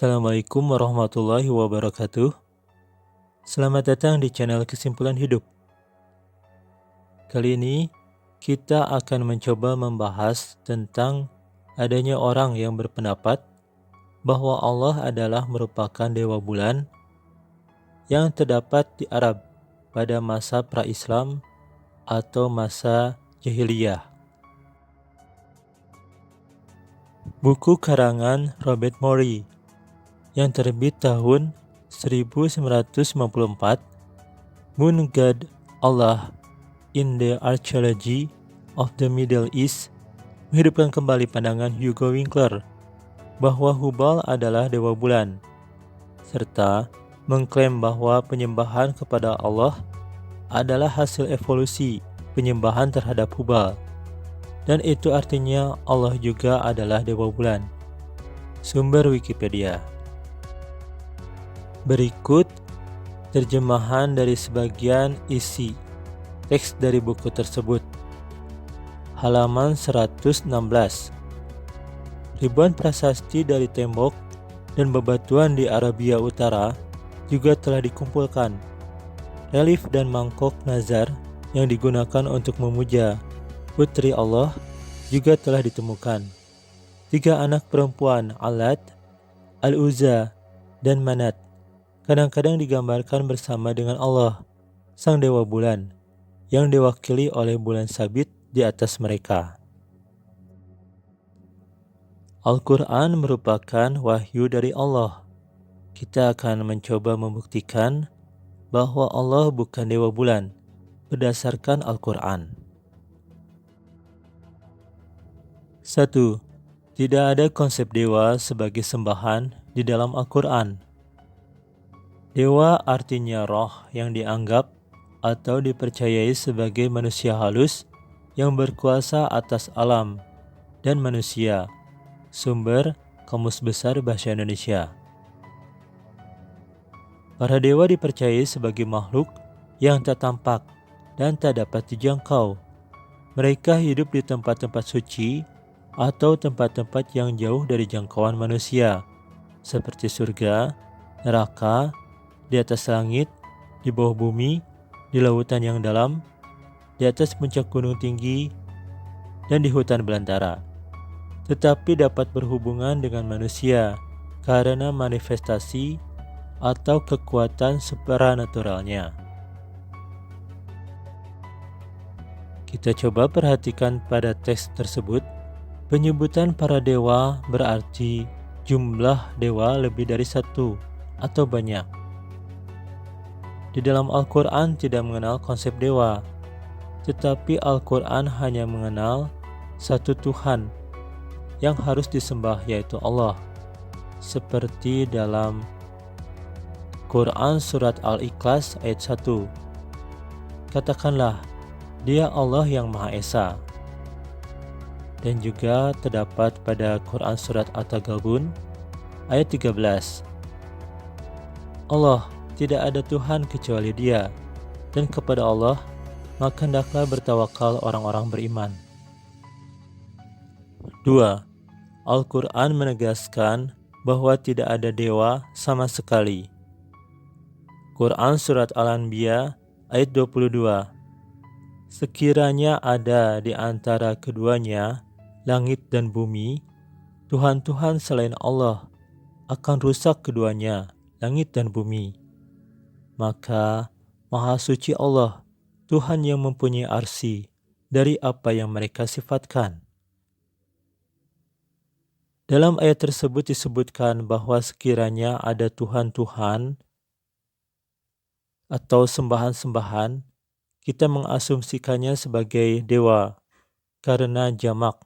Assalamualaikum warahmatullahi wabarakatuh. Selamat datang di channel Kesimpulan Hidup. Kali ini kita akan mencoba membahas tentang adanya orang yang berpendapat bahwa Allah adalah merupakan dewa bulan yang terdapat di Arab pada masa pra-Islam atau masa jahiliyah. Buku karangan Robert Morey yang terbit tahun 1994, Moon God Allah in the Archaeology of the Middle East, menghidupkan kembali pandangan Hugo Winkler bahwa Hubal adalah dewa bulan, serta mengklaim bahwa penyembahan kepada Allah adalah hasil evolusi penyembahan terhadap Hubal, dan itu artinya Allah juga adalah dewa bulan. Sumber Wikipedia. Berikut terjemahan dari sebagian isi teks dari buku tersebut. Halaman 116. Ribuan prasasti dari tembok dan bebatuan di Arabia Utara juga telah dikumpulkan. Relief dan mangkok nazar yang digunakan untuk memuja putri Allah juga telah ditemukan. 3 anak perempuan Allat, Al-Uzza, dan Manat kadang-kadang digambarkan bersama dengan Allah, sang dewa bulan, yang diwakili oleh bulan sabit di atas mereka. Al-Quran merupakan wahyu dari Allah. Kita akan mencoba membuktikan bahwa Allah bukan dewa bulan berdasarkan Al-Quran. 1. Tidak ada konsep dewa sebagai sembahan di dalam Al-Quran. Dewa artinya roh yang dianggap atau dipercayai sebagai manusia halus yang berkuasa atas alam dan manusia. Sumber Kamus Besar Bahasa Indonesia. Para dewa dipercayai sebagai makhluk yang tak tampak dan tak dapat dijangkau. Mereka hidup di tempat-tempat suci atau tempat-tempat yang jauh dari jangkauan manusia, seperti surga, neraka, di atas langit, di bawah bumi, di lautan yang dalam, di atas puncak gunung tinggi, dan di hutan belantara. Tetapi dapat berhubungan dengan manusia karena manifestasi atau kekuatan supranaturalnya. Kita coba perhatikan pada teks tersebut. Penyebutan para dewa berarti jumlah dewa lebih dari satu atau banyak. Di dalam Al-Quran tidak mengenal konsep dewa, tetapi Al-Quran hanya mengenal satu Tuhan yang harus disembah, yaitu Allah. Seperti dalam Quran Surat Al-Ikhlas ayat 1. Katakanlah, Dia Allah yang Maha Esa. Dan juga terdapat pada Quran Surat At-Taghabun ayat 13. Allah, tidak ada Tuhan kecuali Dia, dan kepada Allah maka hendaklah bertawakal orang-orang beriman. 2. Al-Quran menegaskan bahwa tidak ada dewa sama sekali. Quran Surat Al-Anbiya ayat 22. Sekiranya ada di antara keduanya langit dan bumi, Tuhan-Tuhan selain Allah, akan rusak keduanya, langit dan bumi. Maka Maha Suci Allah, Tuhan yang mempunyai arsy dari apa yang mereka sifatkan. Dalam ayat tersebut disebutkan bahwa sekiranya ada Tuhan-Tuhan atau sembahan-sembahan, kita mengasumsikannya sebagai dewa karena jamak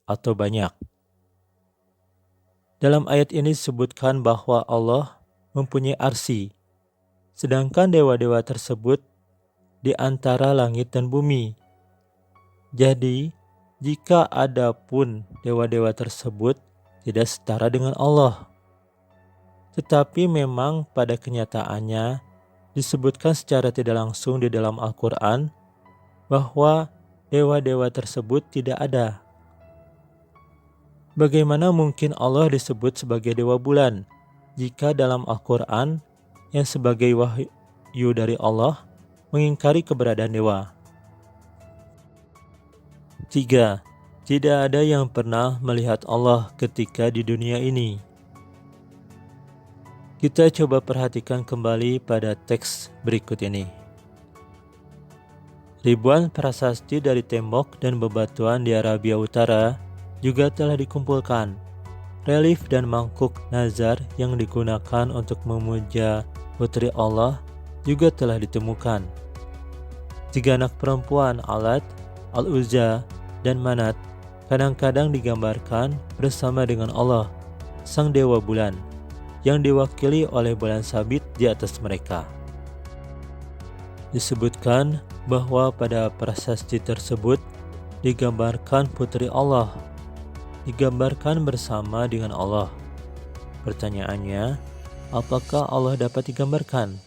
atau banyak. Dalam ayat ini disebutkan bahwa Allah mempunyai arsy, sedangkan dewa-dewa tersebut di antara langit dan bumi. Jadi, jika ada pun dewa-dewa tersebut tidak setara dengan Allah. Tetapi memang pada kenyataannya disebutkan secara tidak langsung di dalam Al-Quran bahwa dewa-dewa tersebut tidak ada. Bagaimana mungkin Allah disebut sebagai dewa bulan jika dalam Al-Quran yang sebagai wahyu dari Allah mengingkari keberadaan dewa. 3. Tidak ada yang pernah melihat Allah ketika di dunia ini. Kita coba perhatikan kembali pada teks berikut ini. Ribuan prasasti dari tembok dan bebatuan di Arabia Utara juga telah dikumpulkan. Relief dan mangkuk nazar yang digunakan untuk memuja putri Allah juga telah ditemukan. 3 anak perempuan Alat, Al-Uzza, dan Manat kadang-kadang digambarkan bersama dengan Allah, sang dewa bulan, yang diwakili oleh bulan sabit di atas mereka. Disebutkan bahwa pada prasasti tersebut digambarkan putri Allah, digambarkan bersama dengan Allah. Pertanyaannya, apakah Allah dapat digambarkan?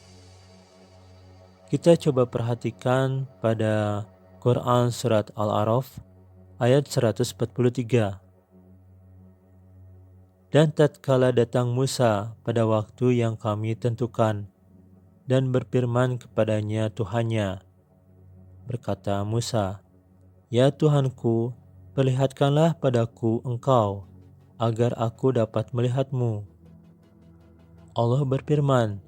Kita coba perhatikan pada Quran Surat Al-A'raf ayat 143. Dan tatkala datang Musa pada waktu yang kami tentukan, dan berfirman kepadanya Tuhannya, berkata Musa, "Ya Tuhanku, perlihatkanlah padaku Engkau, agar aku dapat melihatmu." Allah berfirman,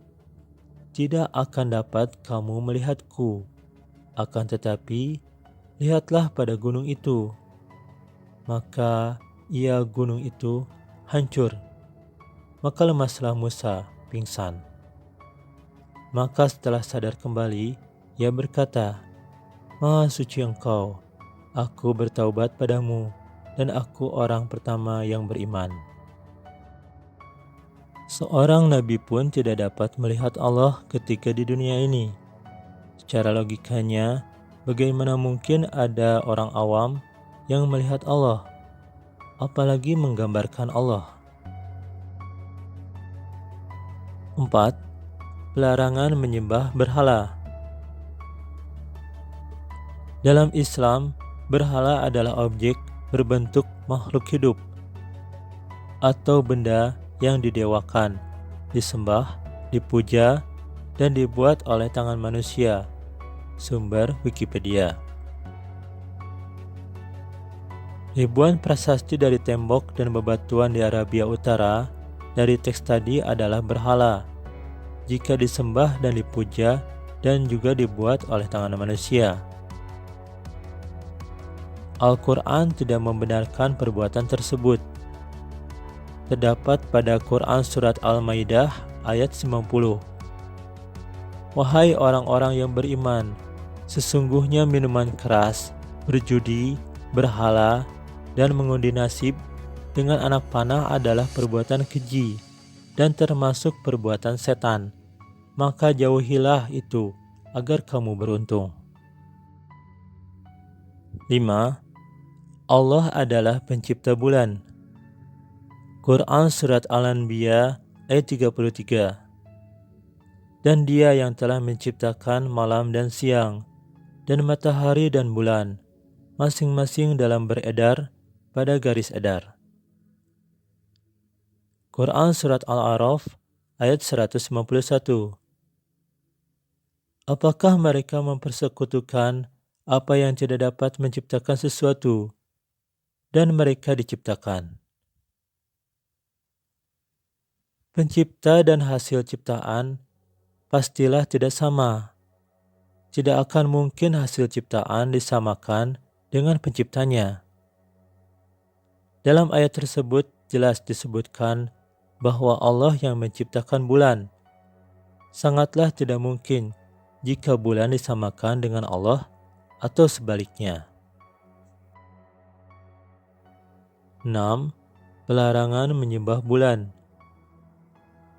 "Tidak akan dapat kamu melihatku, akan tetapi lihatlah pada gunung itu." Maka gunung itu hancur. Maka lemaslah Musa, pingsan. Maka setelah sadar kembali, ia berkata, "Maha suci Engkau, aku bertaubat padamu, dan aku orang pertama yang beriman." Seorang nabi pun tidak dapat melihat Allah ketika di dunia ini. Secara logikanya, bagaimana mungkin ada orang awam yang melihat Allah, apalagi menggambarkan Allah? 4. Pelarangan menyembah berhala. Dalam Islam, berhala adalah objek berbentuk makhluk hidup atau benda yang didewakan, disembah, dipuja, dan dibuat oleh tangan manusia. Sumber Wikipedia. Ribuan prasasti dari tembok dan bebatuan di Arabia Utara dari teks tadi adalah berhala jika disembah dan dipuja dan juga dibuat oleh tangan manusia. Al-Quran tidak membenarkan perbuatan tersebut. Terdapat pada Quran Surat Al-Maidah ayat 90. "Wahai orang-orang yang beriman, sesungguhnya minuman keras, berjudi, berhala, dan mengundi nasib dengan anak panah adalah perbuatan keji dan termasuk perbuatan setan. Maka jauhilah itu agar kamu beruntung." 5. Allah adalah pencipta bulan. Quran Surat Al-Anbiya ayat 33. "Dan Dia yang telah menciptakan malam dan siang, dan matahari dan bulan, masing-masing dalam beredar pada garis edar." Quran Surat Al-A'raf ayat 151. Apakah mereka mempersekutukan apa yang tidak dapat menciptakan sesuatu, dan mereka diciptakan? Pencipta dan hasil ciptaan pastilah tidak sama. Tidak akan mungkin hasil ciptaan disamakan dengan penciptanya. Dalam ayat tersebut jelas disebutkan bahwa Allah yang menciptakan bulan. Sangatlah tidak mungkin jika bulan disamakan dengan Allah atau sebaliknya. 6. Pelarangan menyembah bulan.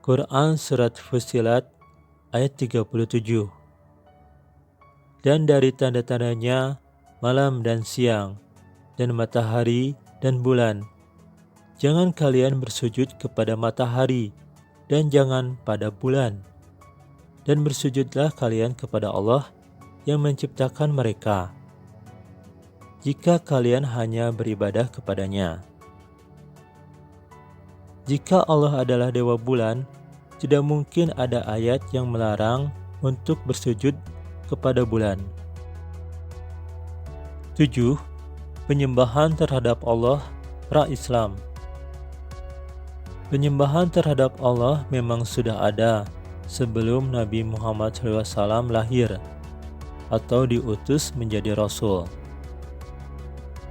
Quran Surat Fussilat ayat 37. "Dan dari tanda-tandanya malam dan siang, dan matahari dan bulan. Jangan kalian bersujud kepada matahari, dan jangan pada bulan. Dan bersujudlah kalian kepada Allah yang menciptakan mereka, jika kalian hanya beribadah kepadanya." Jika Allah adalah Dewa Bulan, tidak mungkin ada ayat yang melarang untuk bersujud kepada bulan. 7. Penyembahan terhadap Allah pra-Islam. Penyembahan terhadap Allah memang sudah ada sebelum Nabi Muhammad SAW lahir atau diutus menjadi Rasul.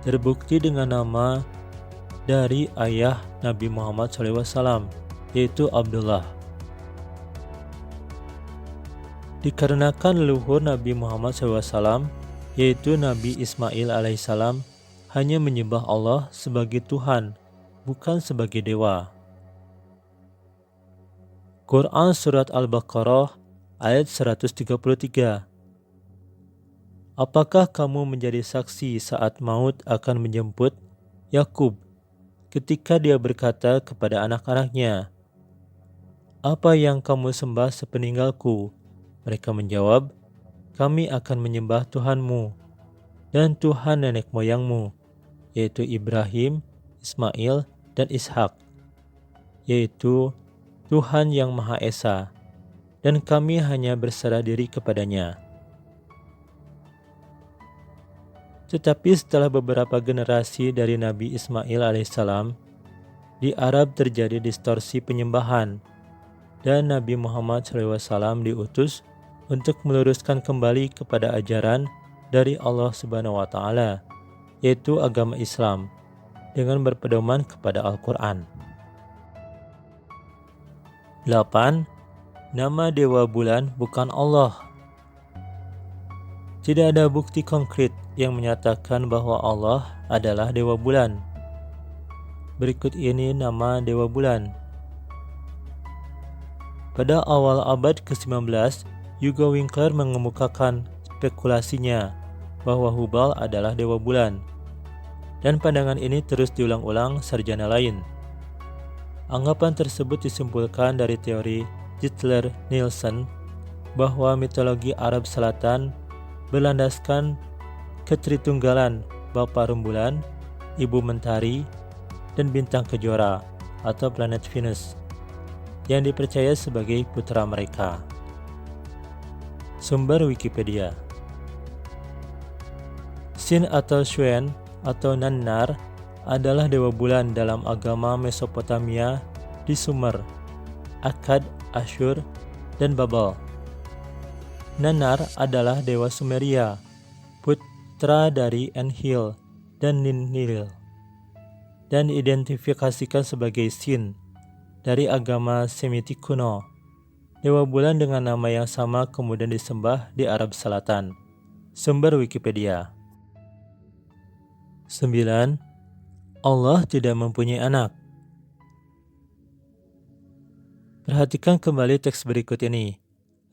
Terbukti dengan nama dari ayah Nabi Muhammad SAW, yaitu Abdullah. Dikarenakan leluhur Nabi Muhammad SAW, yaitu Nabi Ismail alaihissalam, hanya menyembah Allah sebagai Tuhan, bukan sebagai dewa. Quran Surat Al-Baqarah ayat 133. Apakah kamu menjadi saksi saat maut akan menjemput Yakub ketika dia berkata kepada anak-anaknya, "Apa yang kamu sembah sepeninggalku?" Mereka menjawab, "Kami akan menyembah Tuhanmu dan Tuhan nenek moyangmu, yaitu Ibrahim, Ismail, dan Ishak, yaitu Tuhan yang Maha Esa, dan kami hanya berserah diri kepadanya." Tetapi setelah beberapa generasi dari Nabi Ismail alaihissalam, di Arab terjadi distorsi penyembahan, dan Nabi Muhammad SAW diutus untuk meluruskan kembali kepada ajaran dari Allah Subhanahu wa Ta'ala, yaitu agama Islam, dengan berpedoman kepada Al-Quran. 8. Nama Dewa Bulan bukan Allah. Tidak ada bukti konkret yang menyatakan bahwa Allah adalah Dewa Bulan. Berikut ini nama Dewa Bulan. Pada awal abad ke-19, Hugo Winkler mengemukakan spekulasinya bahwa Hubal adalah Dewa Bulan. Dan pandangan ini terus diulang-ulang sarjana lain. Anggapan tersebut disimpulkan dari teori Ziegler-Nielsen bahwa mitologi Arab Selatan berlandaskan ketritunggalan Bapa Rembulan, Ibu Mentari, dan Bintang Kejora atau planet Venus yang dipercaya sebagai putra mereka. Sumber Wikipedia. Sin atau Shuen atau Nannar adalah dewa bulan dalam agama Mesopotamia di Sumer, Akkad, Asyur, dan Babel. Nannar adalah dewa Sumeria, putra dari Enlil dan Ninlil, dan diidentifikasikan sebagai Sin dari agama Semitik kuno. Dewa bulan dengan nama yang sama kemudian disembah di Arab Selatan. Sumber Wikipedia. 9. Allah tidak mempunyai anak. Perhatikan kembali teks berikut ini.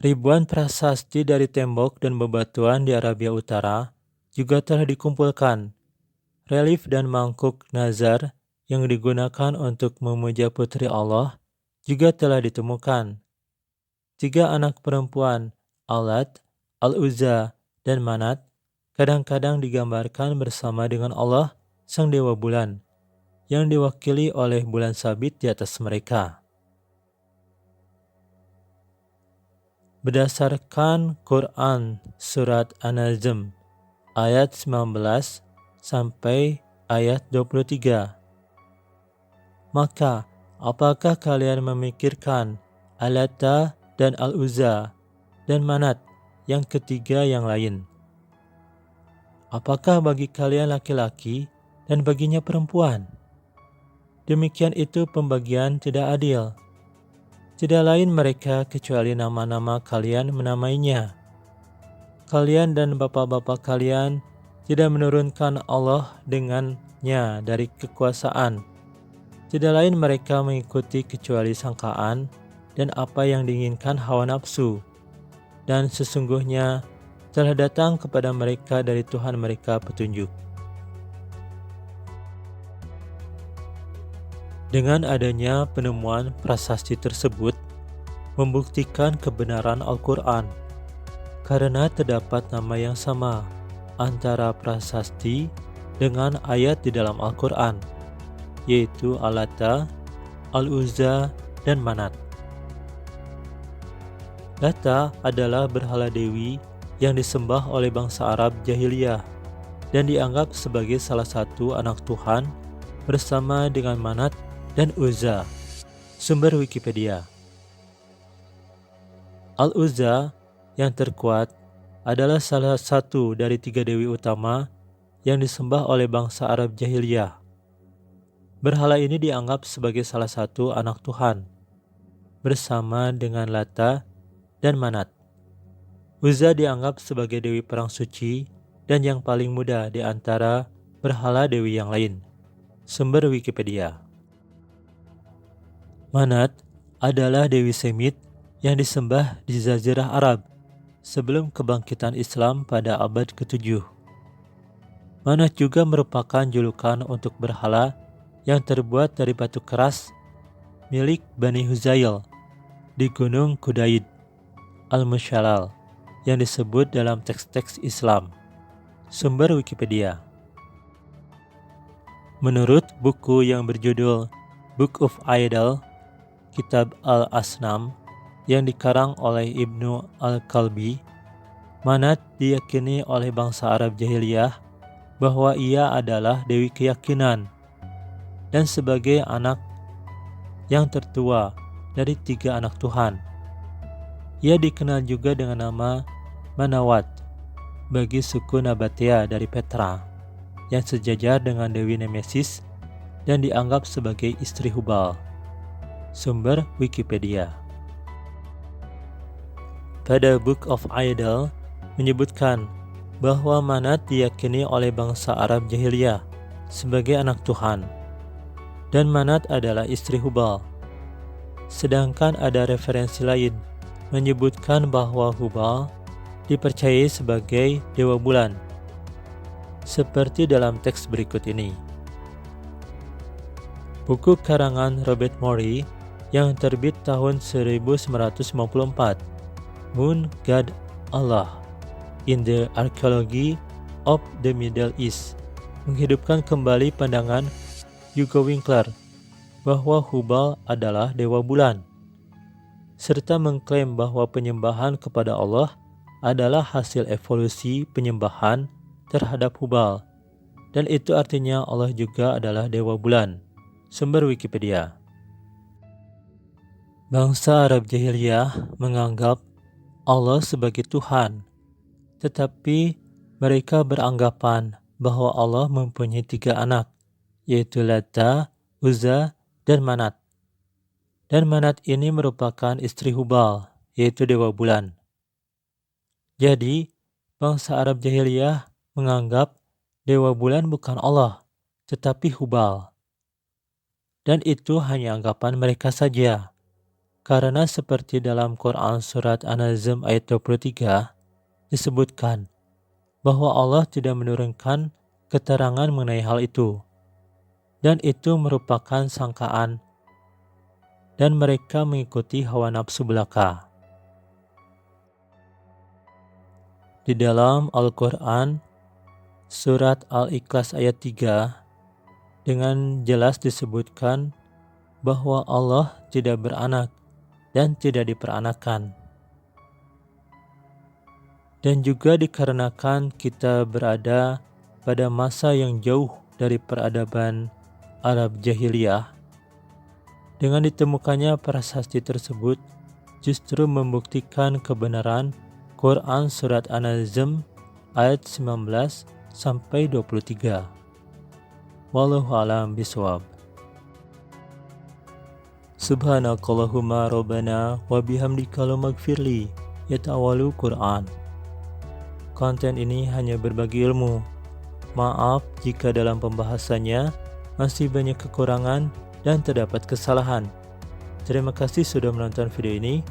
Ribuan prasasti dari tembok dan bebatuan di Arabia Utara juga telah dikumpulkan. Relief dan mangkuk nazar yang digunakan untuk memuja putri Allah juga telah ditemukan. 3 anak perempuan, Al-Lat, Al-Uzza, dan Manat, kadang-kadang digambarkan bersama dengan Allah, sang dewa bulan, yang diwakili oleh bulan sabit di atas mereka. Berdasarkan Quran Surat An-Najm ayat 19 sampai ayat 23. Maka, apakah kalian memikirkan Al-Lata dan Al-Uzza dan Manat yang ketiga yang lain? Apakah bagi kalian laki-laki dan baginya perempuan? Demikian itu pembagian tidak adil. Tidak lain mereka kecuali nama-nama kalian menamainya. Kalian dan bapak-bapak kalian tidak menurunkan Allah dengannya dari kekuasaan. Tidak lain mereka mengikuti kecuali sangkaan dan apa yang diinginkan hawa nafsu. Dan sesungguhnya telah datang kepada mereka dari Tuhan mereka petunjuk. Dengan adanya penemuan prasasti tersebut membuktikan kebenaran Al-Quran, karena terdapat nama yang sama antara prasasti dengan ayat di dalam Al-Quran, yaitu Al-Lata, Al-Uzza, dan Manat. Lata adalah berhala dewi yang disembah oleh bangsa Arab jahiliyah dan dianggap sebagai salah satu anak Tuhan bersama dengan Manat dan Uzza. Sumber Wikipedia. Al-Uzza yang terkuat adalah salah satu dari 3 dewi utama yang disembah oleh bangsa Arab jahiliyah. Berhala ini dianggap sebagai salah satu anak Tuhan bersama dengan Lata dan Manat. Uzza dianggap sebagai dewi perang suci dan yang paling muda di antara berhala dewi yang lain. Sumber Wikipedia. Manat adalah dewi Semit yang disembah di Jazirah Arab sebelum kebangkitan Islam pada abad ke-7. Manat juga merupakan julukan untuk berhala yang terbuat dari batu keras milik Bani Huzail di Gunung Kudaid Al-Mushalal yang disebut dalam teks-teks Islam. Sumber Wikipedia. Menurut buku yang berjudul Book of Idol, Kitab Al-Asnam, yang dikarang oleh Ibnu Al-Kalbi, Manat diyakini oleh bangsa Arab jahiliyah bahwa ia adalah dewi keyakinan dan sebagai anak yang tertua dari 3 anak Tuhan. Ia dikenal juga dengan nama Manawat bagi suku Nabatea dari Petra yang sejajar dengan Dewi Nemesis dan dianggap sebagai istri Hubal. Sumber Wikipedia. Pada Book of Idol menyebutkan bahwa Manat diyakini oleh bangsa Arab jahiliyah sebagai anak Tuhan dan Manat adalah istri Hubal. Sedangkan ada referensi lain menyebutkan bahwa Hubal dipercayai sebagai dewa bulan, seperti dalam teks berikut ini. Buku karangan Robert Morey yang terbit tahun 1954, Moon God Allah in the Archaeology of the Middle East, menghidupkan kembali pandangan Hugo Winkler bahwa Hubal adalah dewa bulan, serta mengklaim bahwa penyembahan kepada Allah adalah hasil evolusi penyembahan terhadap Hubal, dan itu artinya Allah juga adalah dewa bulan. Sumber Wikipedia. Bangsa Arab jahiliyah menganggap Allah sebagai Tuhan, tetapi mereka beranggapan bahwa Allah mempunyai 3 anak, yaitu Lata, Uzza, dan Manat. Dan Manat ini merupakan istri Hubal, yaitu dewa bulan. Jadi, bangsa Arab jahiliyah menganggap dewa bulan bukan Allah, tetapi Hubal. Dan itu hanya anggapan mereka saja. Karena seperti dalam Quran Surat An-Najm ayat 23, disebutkan bahwa Allah tidak menurunkan keterangan mengenai hal itu. Dan itu merupakan sangkaan. Dan mereka mengikuti hawa nafsu belaka. Di dalam Al-Quran, Surat Al-Ikhlas ayat 3, dengan jelas disebutkan bahwa Allah tidak beranak dan tidak diperanakan. Dan juga dikarenakan kita berada pada masa yang jauh dari peradaban Arab jahiliyah, dengan ditemukannya prasasti tersebut justru membuktikan kebenaran Quran Surat An-Najm ayat 19 sampai 23. Wallahu a'lam bishawab. Subhanakallahumma rabbana wa bihamdika maghfirli yata'awalu Quran. Konten ini hanya berbagi ilmu. Maaf jika dalam pembahasannya masih banyak kekurangan dan terdapat kesalahan. Terima kasih sudah menonton video ini.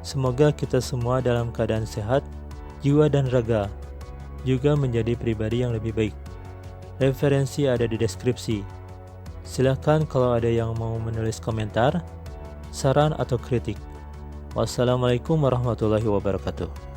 Semoga kita semua dalam keadaan sehat, jiwa dan raga, juga menjadi pribadi yang lebih baik. Referensi ada di deskripsi. Silahkan kalau ada yang mau menulis komentar, saran atau kritik. Wassalamualaikum warahmatullahi wabarakatuh.